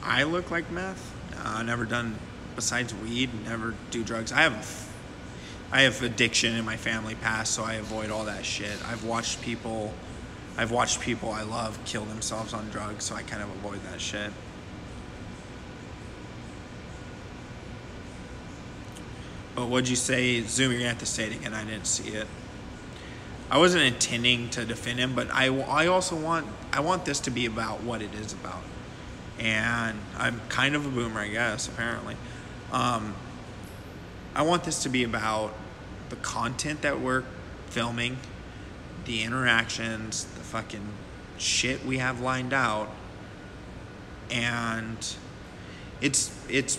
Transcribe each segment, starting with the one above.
I look like meth? Never done, besides weed, never do drugs. I have addiction in my family past, so I avoid all that shit. I've watched people I love kill themselves on drugs, so I kind of avoid that shit. But what'd you say? Zoom, you're gonna have to say it again. I didn't see it. I wasn't intending to defend him, but I also want this to be about what it is about. And I'm kind of a boomer, I guess, apparently. I want this to be about the content that we're filming, the interactions, the fucking shit we have lined out, and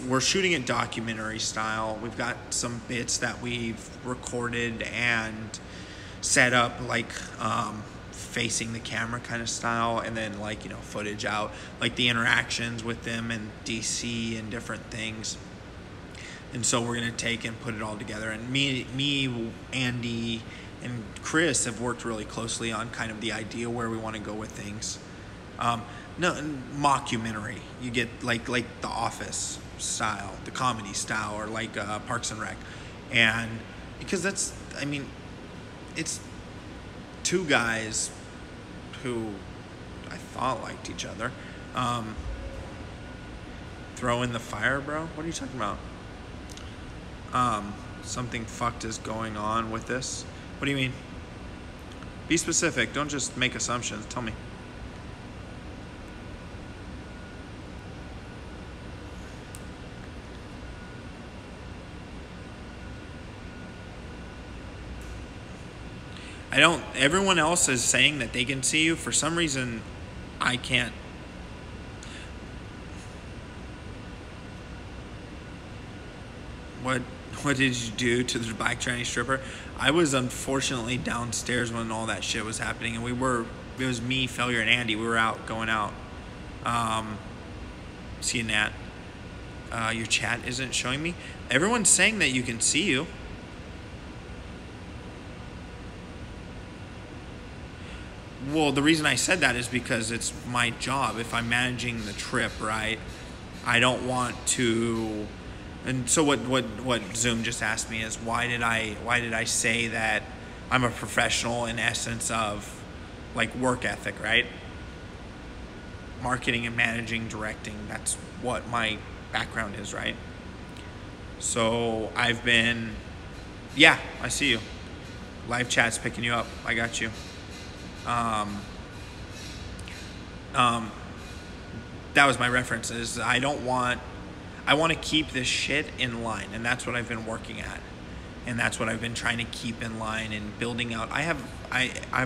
we're shooting it documentary style. We've got some bits that we've recorded and set up, like facing the camera kind of style, and then like, you know, footage out, like the interactions with them and DC and different things. And so we're gonna take and put it all together. And me, Andy, and Chris have worked really closely on kind of the idea where we want to go with things. No, mockumentary. You get like The Office style, the comedy style, or like Parks and Rec, and because that's, I mean, it's two guys who I thought liked each other. Throw in the fire, bro. What are you talking about? Something fucked is going on with this. What do you mean? Be specific. Don't just make assumptions. Tell me. Everyone else is saying that they can see you. For some reason, I can't. What did you do to the black Chinese stripper? I was unfortunately downstairs when all that shit was happening, and it was me, Failure, and Andy. We were going out. See you, Nat. Your chat isn't showing me. Everyone's saying that you can see you. Well, the reason I said that is because it's my job. If I'm managing the trip, right, I don't want to. And so what Zoom just asked me is, why did I say that I'm a professional in essence of like work ethic, right? Marketing and managing, directing, that's what my background is, right? So I've been, yeah, I see you. Live chat's picking you up. I got you. That was my reference, is I want to keep this shit in line, and that's what I've been working at, and that's what I've been trying to keep in line and building out. I have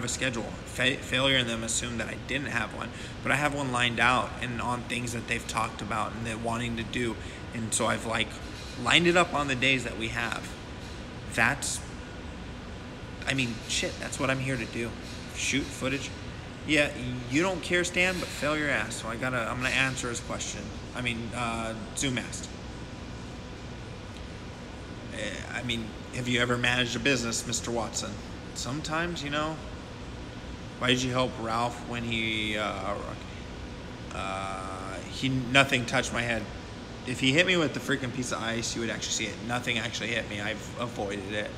a schedule. Failure and them assumed that I didn't have one, but I have one lined out and on things that they've talked about and they're wanting to do, and so I've like lined it up on the days that we have. That's what I'm here to do. Shoot footage. Yeah, you don't care, Stan, but Failure asked, so I'm gonna answer his question. Zoom asked. Have you ever managed a business, Mr. Watson? Sometimes, you know. Why did you help Ralph when nothing touched my head? If he hit me with the freaking piece of ice, you would actually see it. Nothing actually hit me. I've avoided it.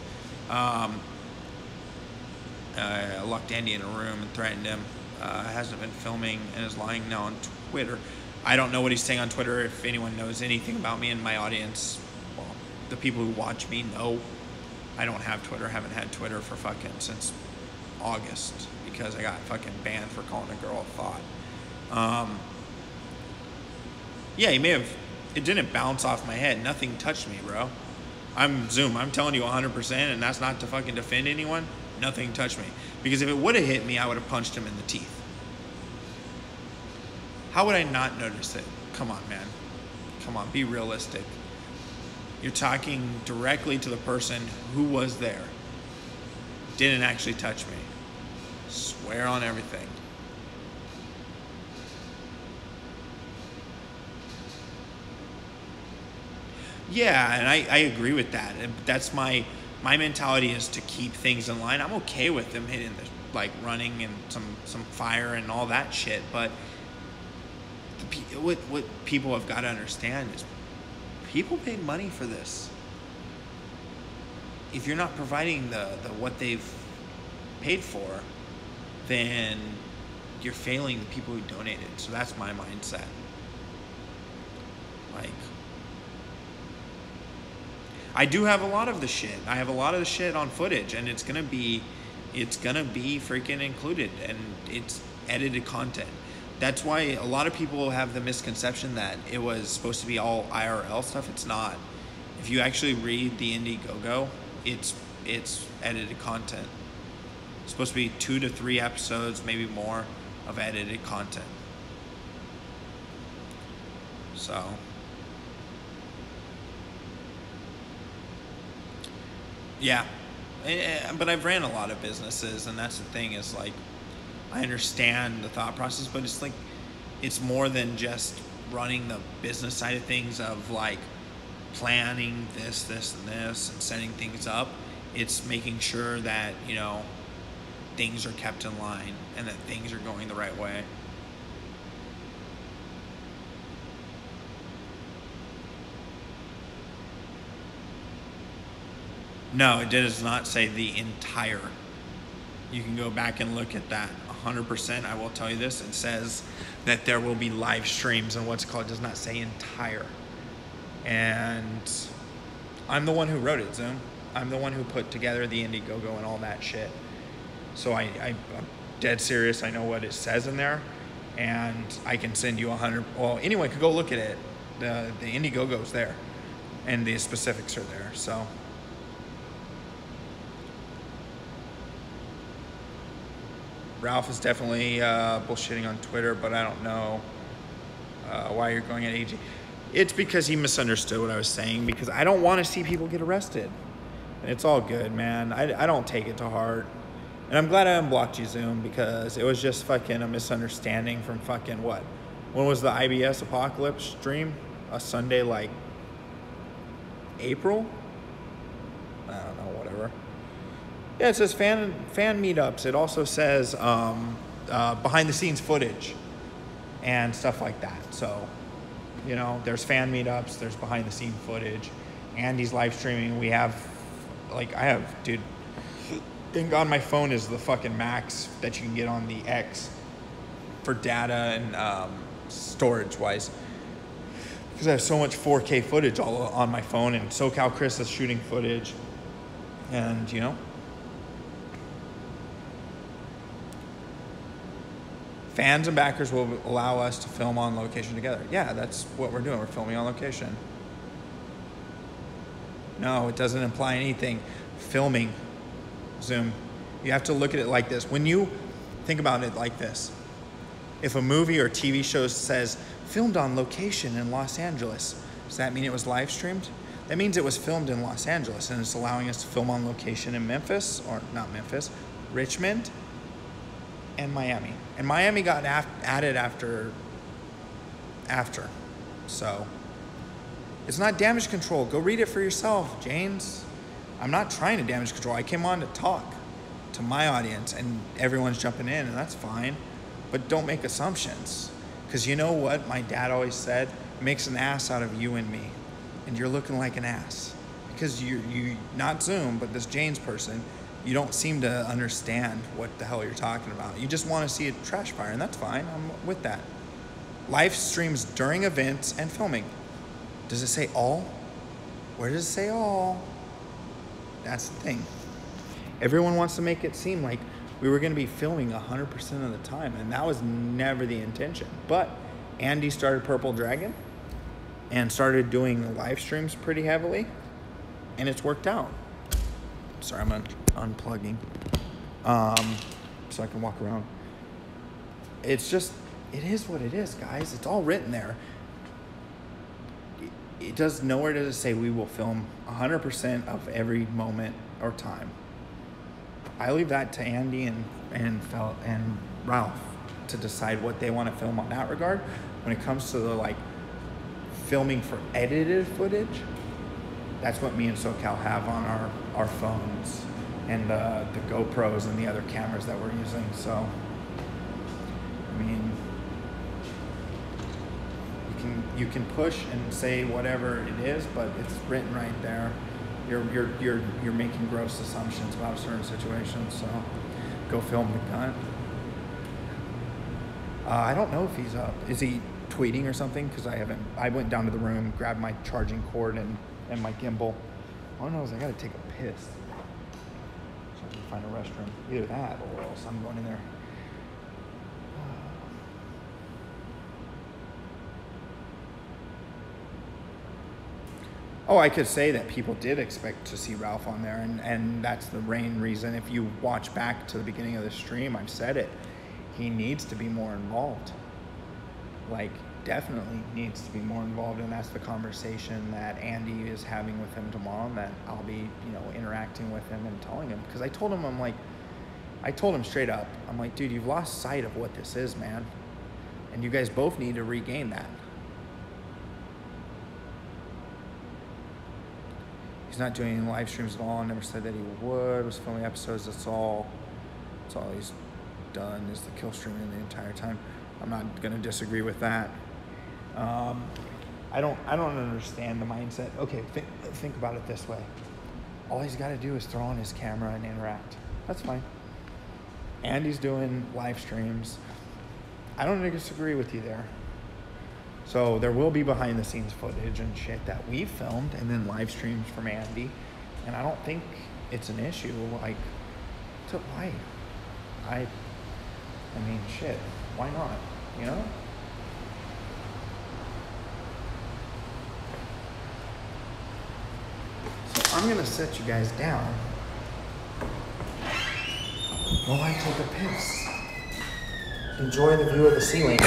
I locked Andy in a room and threatened him. Hasn't been filming and is lying now on Twitter. I don't know what he's saying on Twitter. If anyone knows anything about me and my audience, well, the people who watch me know I don't have Twitter. Haven't had Twitter for fucking since August because I got fucking banned for calling a girl a thought. Yeah, it didn't bounce off my head. Nothing touched me, bro. I'm Zoom. I'm telling you 100%, and that's not to fucking defend anyone. Nothing touched me. Because if it would have hit me, I would have punched him in the teeth. How would I not notice it? Come on, man. Come on, be realistic. You're talking directly to the person who was there. Didn't actually touch me. Swear on everything. Yeah, and I agree with that. That's my mentality, is to keep things in line. I'm okay with them hitting running and some fire and all that shit, but what people have got to understand is people paid money for this. If you're not providing the what they've paid for, then you're failing the people who donated. So that's my mindset. Like, I do have a lot of the shit. I have a lot of the shit on footage, and it's gonna be freaking included, and it's edited content. That's why a lot of people have the misconception that it was supposed to be all IRL stuff. It's not. If you actually read the Indiegogo, it's edited content. It's supposed to be 2 to 3 episodes, maybe more, of edited content. So, yeah. But I've ran a lot of businesses, and that's the thing, is like, I understand the thought process, but it's like, it's more than just running the business side of things, of like planning this, and this, and setting things up. It's making sure that, you know, things are kept in line and that things are going the right way. No, it does not say the entire. You can go back and look at that 100%. I will tell you this. It says that there will be live streams, and what's called, does not say entire. And I'm the one who wrote it, Zoom. I'm the one who put together the Indiegogo and all that shit. So I'm dead serious. I know what it says in there, and I can send you 100. Well, anyone could go look at it. The Indiegogo's there, and the specifics are there. So. Ralph is definitely bullshitting on Twitter, but I don't know why you're going at AG. It's because he misunderstood what I was saying, because I don't want to see people get arrested. And it's all good, man. I don't take it to heart. And I'm glad I unblocked you, Zoom, because it was just fucking a misunderstanding from fucking what? When was the IBS Apocalypse stream? A Sunday, like, April? I don't know, whatever. Yeah, it says fan meetups. It also says behind the scenes footage and stuff like that. So, you know, there's fan meetups, there's behind the scene footage. Andy's live streaming. We have, like, dude, thank God my phone is the fucking max that you can get on the X for data and storage wise. Because I have so much 4K footage all on my phone, and SoCal Chris is shooting footage. And, you know, fans and backers will allow us to film on location together. Yeah, that's what we're doing. We're filming on location. No, it doesn't imply anything. Filming, Zoom. You have to look at it like this. When you think about it like this, if a movie or TV show says filmed on location in Los Angeles, does that mean it was live streamed? That means it was filmed in Los Angeles, and it's allowing us to film on location in Memphis, or not Memphis, Richmond, and Miami. And Miami got added after. So it's not damage control. Go read it for yourself, James. I'm not trying to damage control. I came on to talk to my audience, and everyone's jumping in, and that's fine. But don't make assumptions. Because you know what my dad always said? It makes an ass out of you and me. And you're looking like an ass. Because you not Zoom, but this James person, you don't seem to understand what the hell you're talking about. You just want to see a trash fire, and that's fine. I'm with that. Live streams during events and filming. Does it say all? Where does it say all? That's the thing. Everyone wants to make it seem like we were going to be filming 100% of the time, and that was never the intention. But Andy started Purple Dragon and started doing live streams pretty heavily, and it's worked out. Sorry, I'm unplugging so I can walk around. It's just, it is what it is, guys. It's all written there. It does nowhere does it say we will film 100% of every moment or time. I leave that to Andy and Ralph to decide what they want to film on that regard. When it comes to the like filming for edited footage, that's what me and SoCal have on our phones and the GoPros and the other cameras that we're using. So, I mean, You can push and say whatever it is, but it's written right there. You're making gross assumptions about a certain situation. So go film the gun. I don't know if he's up. Is he tweeting or something? Because I went down to the room, grabbed my charging cord and my gimbal. All I know is I gotta take a piss. So I can find a restroom. Either that or else I'm going in there. Oh, I could say that people did expect to see Ralph on there, and that's the main reason. If you watch back to the beginning of the stream, I've said it. He needs to be more involved. Like, definitely needs to be more involved, and that's the conversation that Andy is having with him tomorrow, and that I'll be, interacting with him and telling him. Because I told him, I told him straight up, I'm like, dude, you've lost sight of what this is, man. And you guys both need to regain that. He's not doing any live streams at all. I never said that he would. Was filming episodes. That's all he's done is the kill streaming the entire time. I'm not gonna disagree with that. I don't understand the mindset. Okay, think about it this way. All he's got to do is throw on his camera and interact. That's fine. Andy's doing live streams. I don't disagree with you there. So there will be behind the scenes footage and shit that we filmed and then live streams from Andy. And I don't think it's an issue. Like, why? I mean, shit, why not? So I'm gonna set you guys down while I take a piss. Enjoy the view of the ceiling.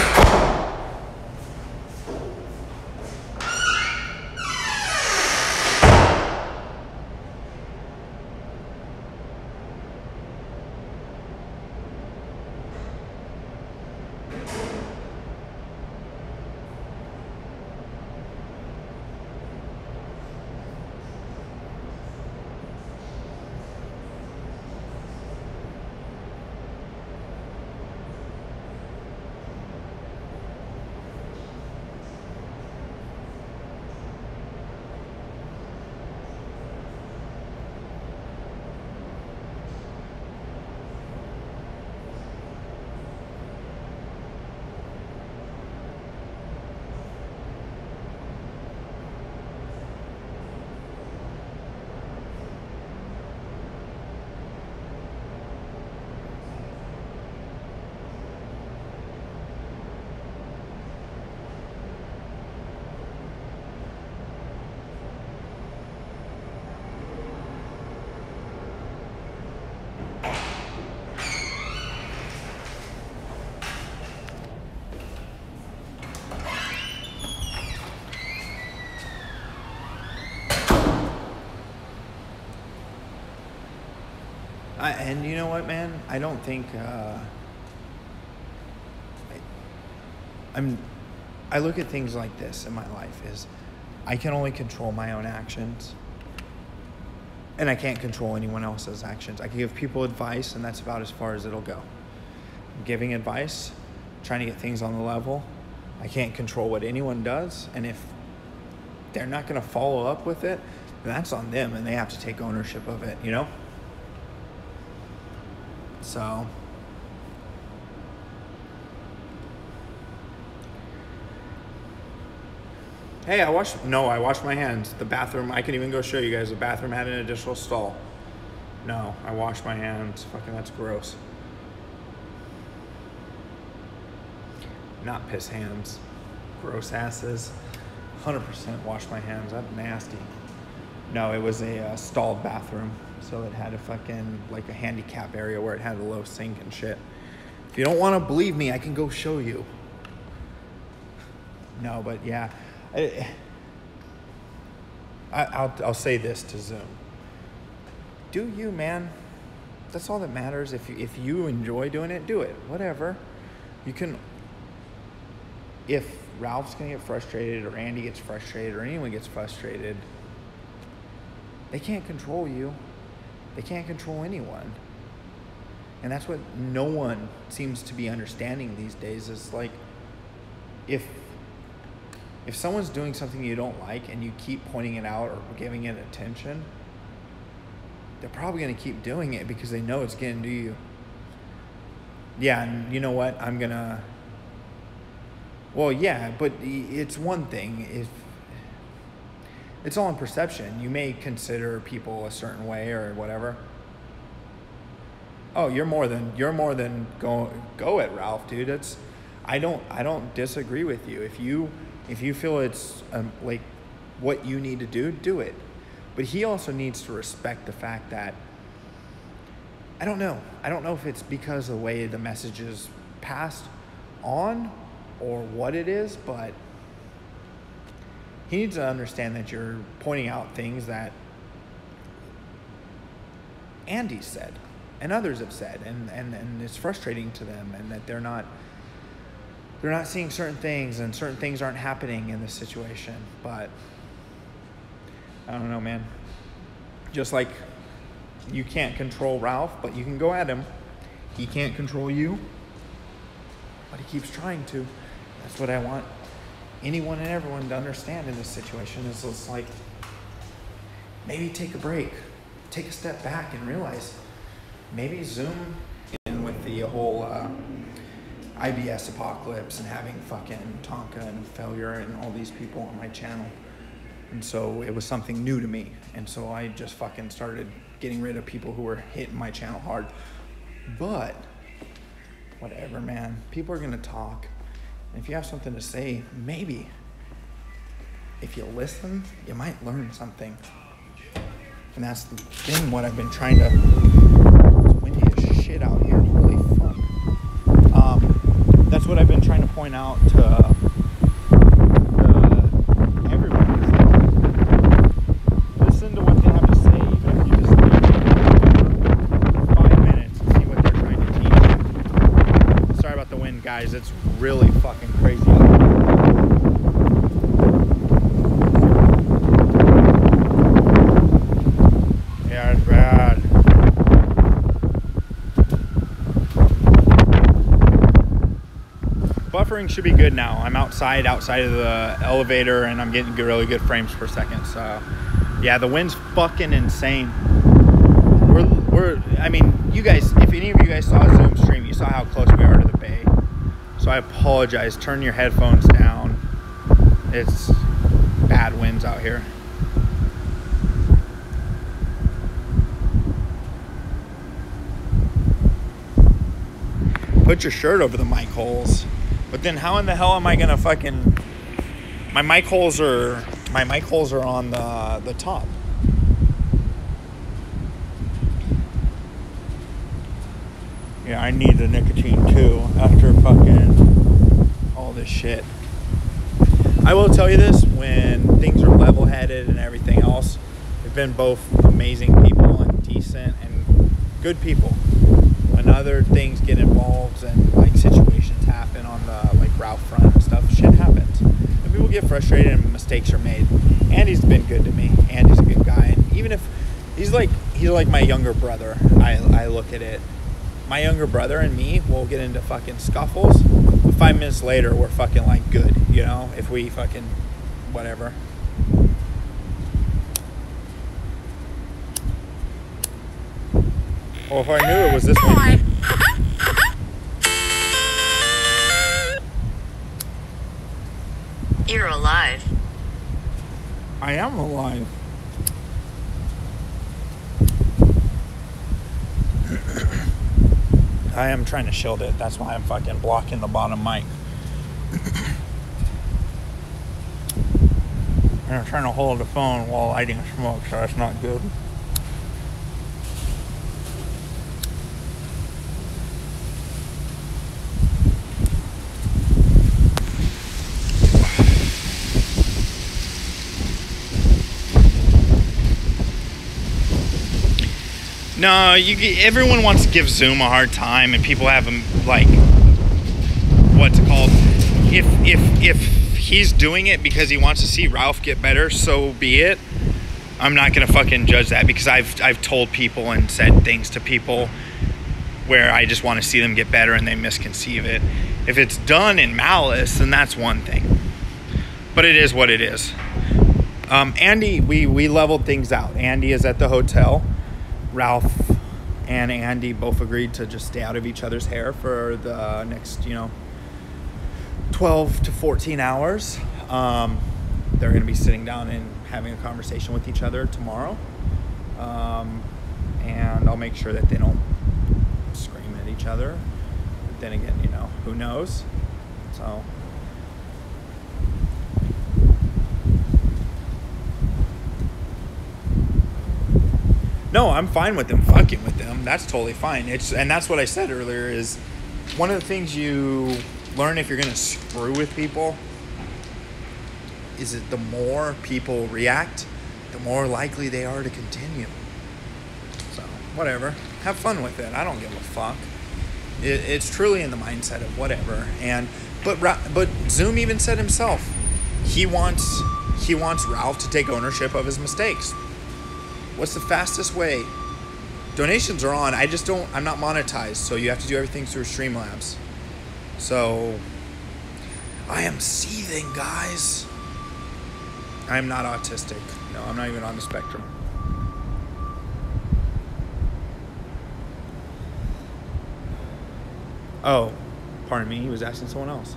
And you know what, man? I don't think I look at things like this in my life is I can only control my own actions, and I can't control anyone else's actions. I can give people advice, and that's about as far as it'll go. Giving advice, trying to get things on the level. I can't control what anyone does, and if they're not going to follow up with it, then that's on them, and they have to take ownership of it, So, hey, I washed my hands. The bathroom, I can even go show you guys. The bathroom had an additional stall. No, I washed my hands. Fucking, that's gross. Not piss hands. Gross asses. 100% wash my hands. That's nasty. No, it was a stalled bathroom. So it had a fucking, like a handicap area where it had a low sink and shit. If you don't want to believe me, I can go show you. No, but yeah. I'll say this to Zoom. Do you, man. That's all that matters. If you enjoy doing it, do it. Whatever. You can... If Ralph's going to get frustrated or Andy gets frustrated or anyone gets frustrated, they can't control you. They can't control anyone. And that's what no one seems to be understanding these days is like, if if someone's doing something you don't like and you keep pointing it out or giving it attention, they're probably going to keep doing it because they know it's getting to you. Yeah, and you know what? Well, yeah, but it's one thing. If it's all in perception, you may consider people a certain way or whatever. Oh, you're more than go at Ralph, dude. I don't disagree with you. If you feel it's like what you need to do it. But he also needs to respect the fact that I don't know if it's because of the way the message is passed on or what it is, but he needs to understand that you're pointing out things that Andy said and others have said, and it's frustrating to them, and that they're not seeing certain things, and certain things aren't happening in this situation. But I don't know, man. Just like you can't control Ralph, but you can go at him. He can't control you, but he keeps trying to. That's what I want anyone and everyone to understand in this situation, is it's like, maybe take a break, take a step back and realize maybe Zoom in with the whole IBS apocalypse and having fucking Tonka and Failure and all these people on my channel. And so it was something new to me. And so I just fucking started getting rid of people who were hitting my channel hard. But whatever, man. People are going to talk. And if you have something to say, maybe if you listen, you might learn something. And that's the thing, what I've been trying to... It's windy as shit out here. Holy fuck. That's what I've been trying to point out to everyone. Listen to what they have to say, even if you just leave for 5 minutes and see what they're trying to teach you. Sorry about the wind, guys. It's really fucking crazy out here. Yeah, it's bad. Buffering should be good now. I'm outside of the elevator, and I'm getting really good frames per second. So yeah, the wind's fucking insane. I mean, you guys, if any of you guys saw a Zoom stream, you saw how close we are to the bay. So I apologize. Turn your headphones down. It's bad winds out here. Put your shirt over the mic holes. But then how in the hell am I gonna fucking... My mic holes are on the top. Yeah, I need the nicotine too after fucking all this shit. I will tell you this, when things are level-headed and everything else, they've been both amazing people and decent and good people. When other things get involved and like situations happen on the like route front and stuff, shit happens. And people get frustrated and mistakes are made. Andy's been good to me. Andy's a good guy. And even if he's like my younger brother, I look at it. My younger brother and me will get into fucking scuffles, but 5 minutes later we're fucking like good, you know, if we fucking whatever. Well, if I knew it was this one. You're alive. I am alive. I am trying to shield it. That's why I'm fucking blocking the bottom mic. And I'm trying to hold the phone while lighting smoke, so that's not good. No, everyone wants to give Zoom a hard time, and people have him like, what's it called? If he's doing it because he wants to see Ralph get better, so be it. I'm not gonna fucking judge that, because I've told people and said things to people where I just want to see them get better and they misconceive it. If it's done in malice, then that's one thing. But it is what it is. Andy, we leveled things out. Andy is at the hotel. Ralph and Andy both agreed to just stay out of each other's hair for the next, 12 to 14 hours. They're going to be sitting down and having a conversation with each other tomorrow. And I'll make sure that they don't scream at each other. But then again, who knows? So... No, I'm fine with them fucking with them. That's totally fine. And that's what I said earlier is one of the things you learn if you're going to screw with people is that the more people react, the more likely they are to continue. So, whatever. Have fun with it. I don't give a fuck. It's truly in the mindset of whatever. But Zoom even said himself, he wants Ralph to take ownership of his mistakes. What's the fastest way? Donations are on. I'm not monetized, so you have to do everything through Streamlabs. So, I am seething, guys. I am not autistic. No, I'm not even on the spectrum. Oh, pardon me, he was asking someone else.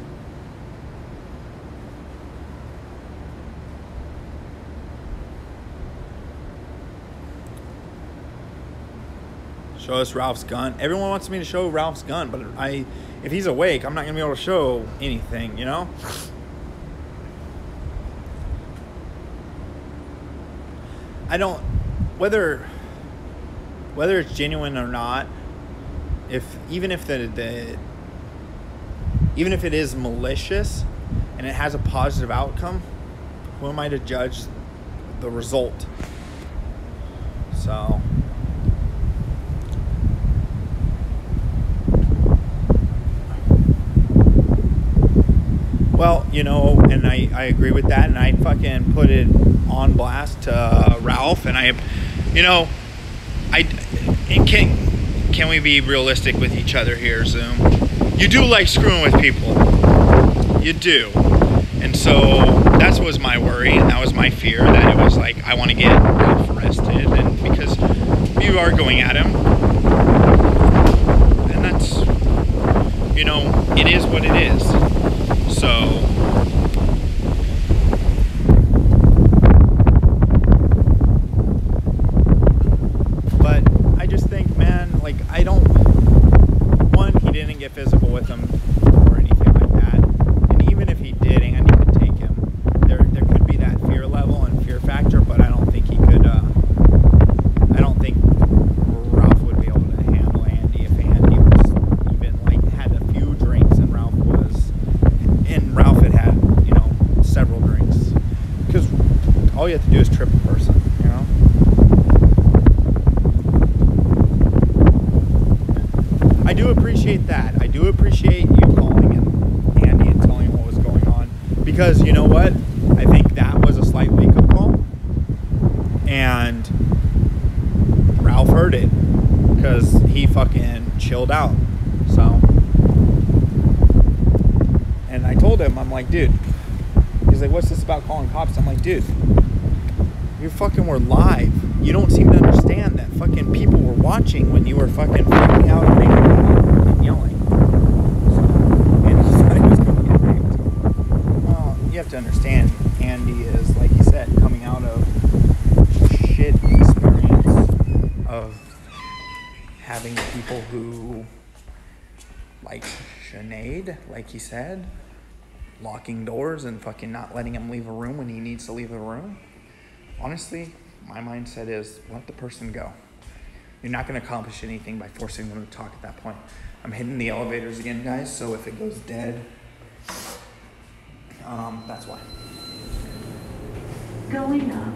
Show us Ralph's gun. Everyone wants me to show Ralph's gun, but if he's awake, I'm not going to be able to show anything, I don't, whether it's genuine or not, even if it is malicious and it has a positive outcome, who am I to judge the result? So... Well, and I agree with that, and I fucking put it on blast to Ralph, and can we be realistic with each other here, Zoom? You do like screwing with people. You do. And so that was my worry, and that was my fear, that it was like, I want to get Ralph arrested, and because you are going at him, and that's, it is what it is. So, but I just think, man, he didn't get physical with him or anything like that. And even if he did, Andy could take him. There could be that fear level and fear factor, but I don't think he could, I don't think Ralph would be able to handle Andy if Andy was even, had a few drinks and Ralph had several drinks. Because all you have to do is trip a person, I do appreciate that. I do appreciate you calling Andy and telling him what was going on. Because, you know what? I think that was a slight wake-up call. And Ralph heard it. Because he fucking chilled out. So... And I told him, I'm like, dude. He's like, what's this about calling cops? I'm like, dude, you fucking were live. You don't seem to understand that fucking people were watching when you were fucking freaking out and yelling. And he thought he was going to get raped. Well, you have to understand, Andy is, like he said, coming out of a shit experience of having people who, Sinead, like he said, locking doors and fucking not letting him leave a room when he needs to leave a room. Honestly, my mindset is let the person go. You're not going to accomplish anything by forcing them to talk at that point. I'm hitting the elevators again, guys, so if it goes dead, that's why. Going up.